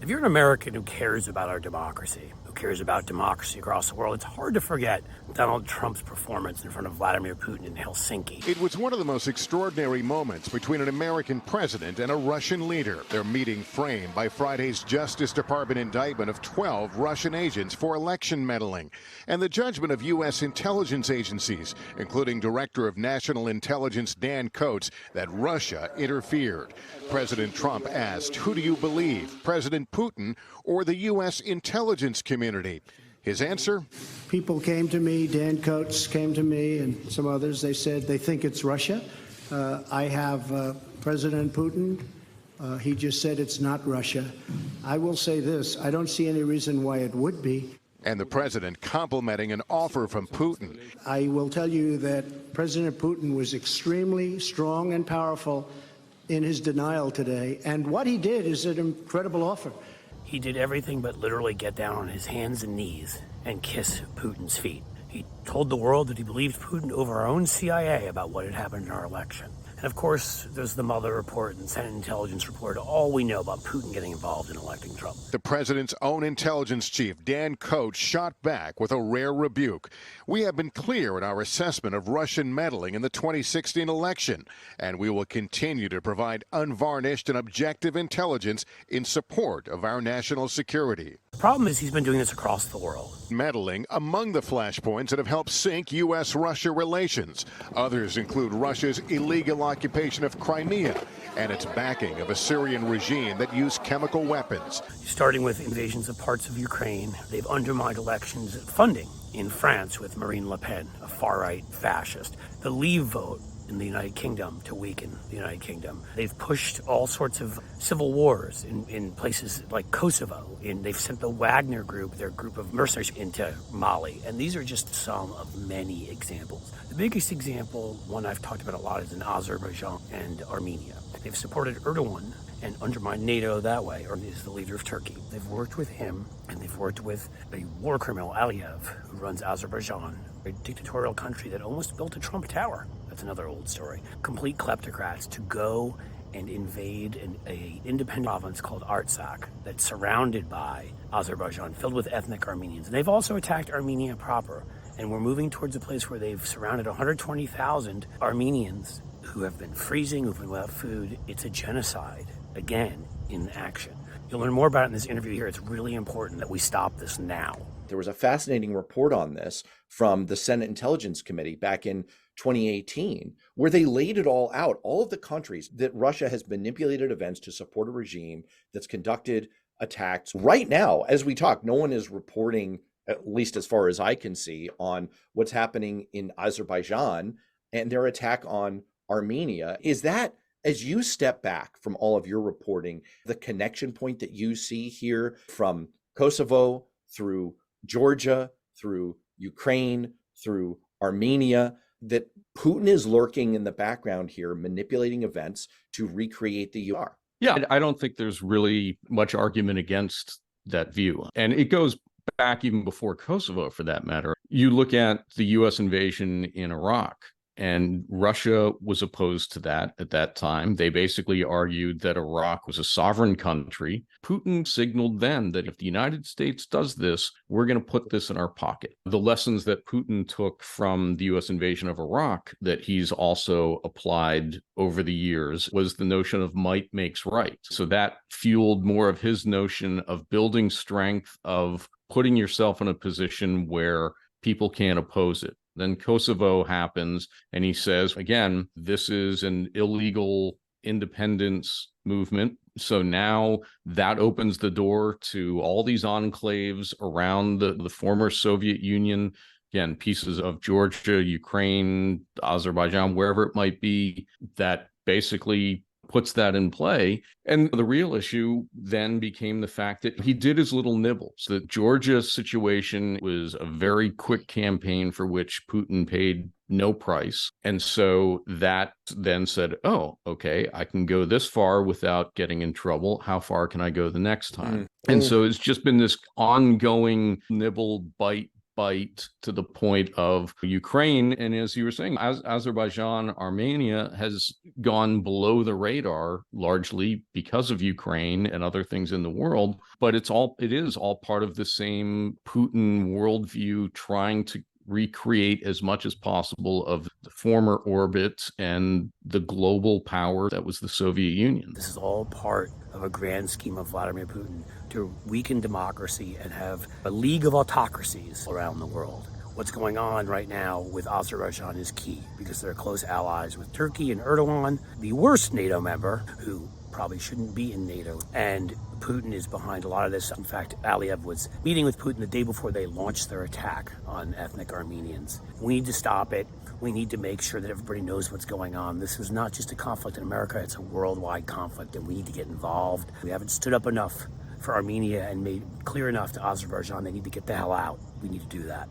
If you're an American who cares about our democracy, who cares about democracy across the world, it's hard to forget Donald Trump's performance in front of Vladimir Putin in Helsinki. It was one of the most extraordinary moments between an American president and a Russian leader. Their meeting framed by Friday's Justice Department indictment of 12 Russian agents for election meddling and the judgment of U.S. intelligence agencies, including Director of National Intelligence Dan Coats, that Russia interfered. President Trump asked, who do you believe, President Putin or the U.S. intelligence community? His answer? People came to me, Dan Coats came to me and some others. They said they think it's Russia. I have President Putin. He just said it's not Russia. I will say this. I don't see any reason why it would be. And the president complimenting an offer from Putin. I will tell you that President Putin was extremely strong and powerful in his denial today. And what he did is an incredible offer. He did everything but literally get down on his hands and knees and kiss Putin's feet. He told the world that he believed Putin over our own CIA about what had happened in our election. And of course, there's the Mueller report and Senate intelligence report, all we know about Putin getting involved in electing Trump. The president's own intelligence chief, Dan Coats, shot back with a rare rebuke. We have been clear in our assessment of Russian meddling in the 2016 election, and we will continue to provide unvarnished and objective intelligence in support of our national security. The problem is he's been doing this across the world. Meddling among the flashpoints that have helped sink U.S.-Russia relations. Others include Russia's illegal occupation of Crimea and its backing of a Syrian regime that used chemical weapons. Starting with invasions of parts of Ukraine, they've undermined elections funding in France with Marine Le Pen, a far-right fascist. The Leave vote in the United Kingdom to weaken the United Kingdom. They've pushed all sorts of civil wars in places like Kosovo. They've sent the Wagner group, their group of mercenaries, into Mali. And these are just some of many examples. The biggest example, one I've talked about a lot, is in Azerbaijan and Armenia. They've supported Erdogan and undermined NATO that way, or is the leader of Turkey. They've worked with him, and they've worked with a war criminal, Aliyev, who runs Azerbaijan, a dictatorial country that almost built a Trump Tower. That's another old story. Complete kleptocrats to go and invade an independent province called Artsakh that's surrounded by Azerbaijan, filled with ethnic Armenians. And they've also attacked Armenia proper. And we're moving towards a place where they've surrounded 120,000 Armenians who have been freezing, who've been without food. It's a genocide, again, in action. You'll learn more about it in this interview here. It's really important that we stop this now. There was a fascinating report on this from the Senate Intelligence Committee back in 2018, where they laid it all out, all of the countries that Russia has manipulated events to support a regime that's conducted attacks. Right now, as we talk, no one is reporting, at least as far as I can see, on what's happening in Azerbaijan and their attack on Armenia. Is that, as you step back from all of your reporting, the connection point that you see here from Kosovo through Georgia, through Ukraine, through Armenia, that Putin is lurking in the background here, manipulating events to recreate the UR? Yeah, I don't think there's really much argument against that view. And it goes back even before Kosovo, for that matter. You look at the U.S. invasion in Iraq, and Russia was opposed to that at that time. They basically argued that Iraq was a sovereign country. Putin signaled then that if the United States does this, we're going to put this in our pocket. The lessons that Putin took from the U.S. invasion of Iraq that he's also applied over the years was the notion of might makes right. So that fueled more of his notion of building strength, of putting yourself in a position where people can't oppose it. Then Kosovo happens, and he says, again, this is an illegal independence movement. So now that opens the door to all these enclaves around the former Soviet Union, again, pieces of Georgia, Ukraine, Azerbaijan, wherever it might be, that basically puts that in play. And the real issue then became the fact that he did his little nibbles. The Georgia situation was a very quick campaign for which Putin paid no price. And so that then said, oh, okay, I can go this far without getting in trouble. How far can I go the next time? And so it's just been this ongoing nibble, bite, bite to the point of Ukraine. And as you were saying, Azerbaijan, Armenia has gone below the radar largely because of Ukraine and other things in the world. But it is all part of the same Putin worldview, trying to recreate as much as possible of the former orbit and the global power that was the Soviet Union. This is all part of a grand scheme of Vladimir Putin to weaken democracy and have a league of autocracies around the world. What's going on right now with Azerbaijan is key because they're close allies with Turkey and Erdogan, the worst NATO member, who probably shouldn't be in NATO. And Putin is behind a lot of this. In fact, Aliyev was meeting with Putin the day before they launched their attack on ethnic Armenians. We need to stop it. We need to make sure that everybody knows what's going on. This is not just a conflict in America, it's a worldwide conflict, and we need to get involved. We haven't stood up enough for Armenia and made clear enough to Azerbaijan they need to get the hell out. We need to do that.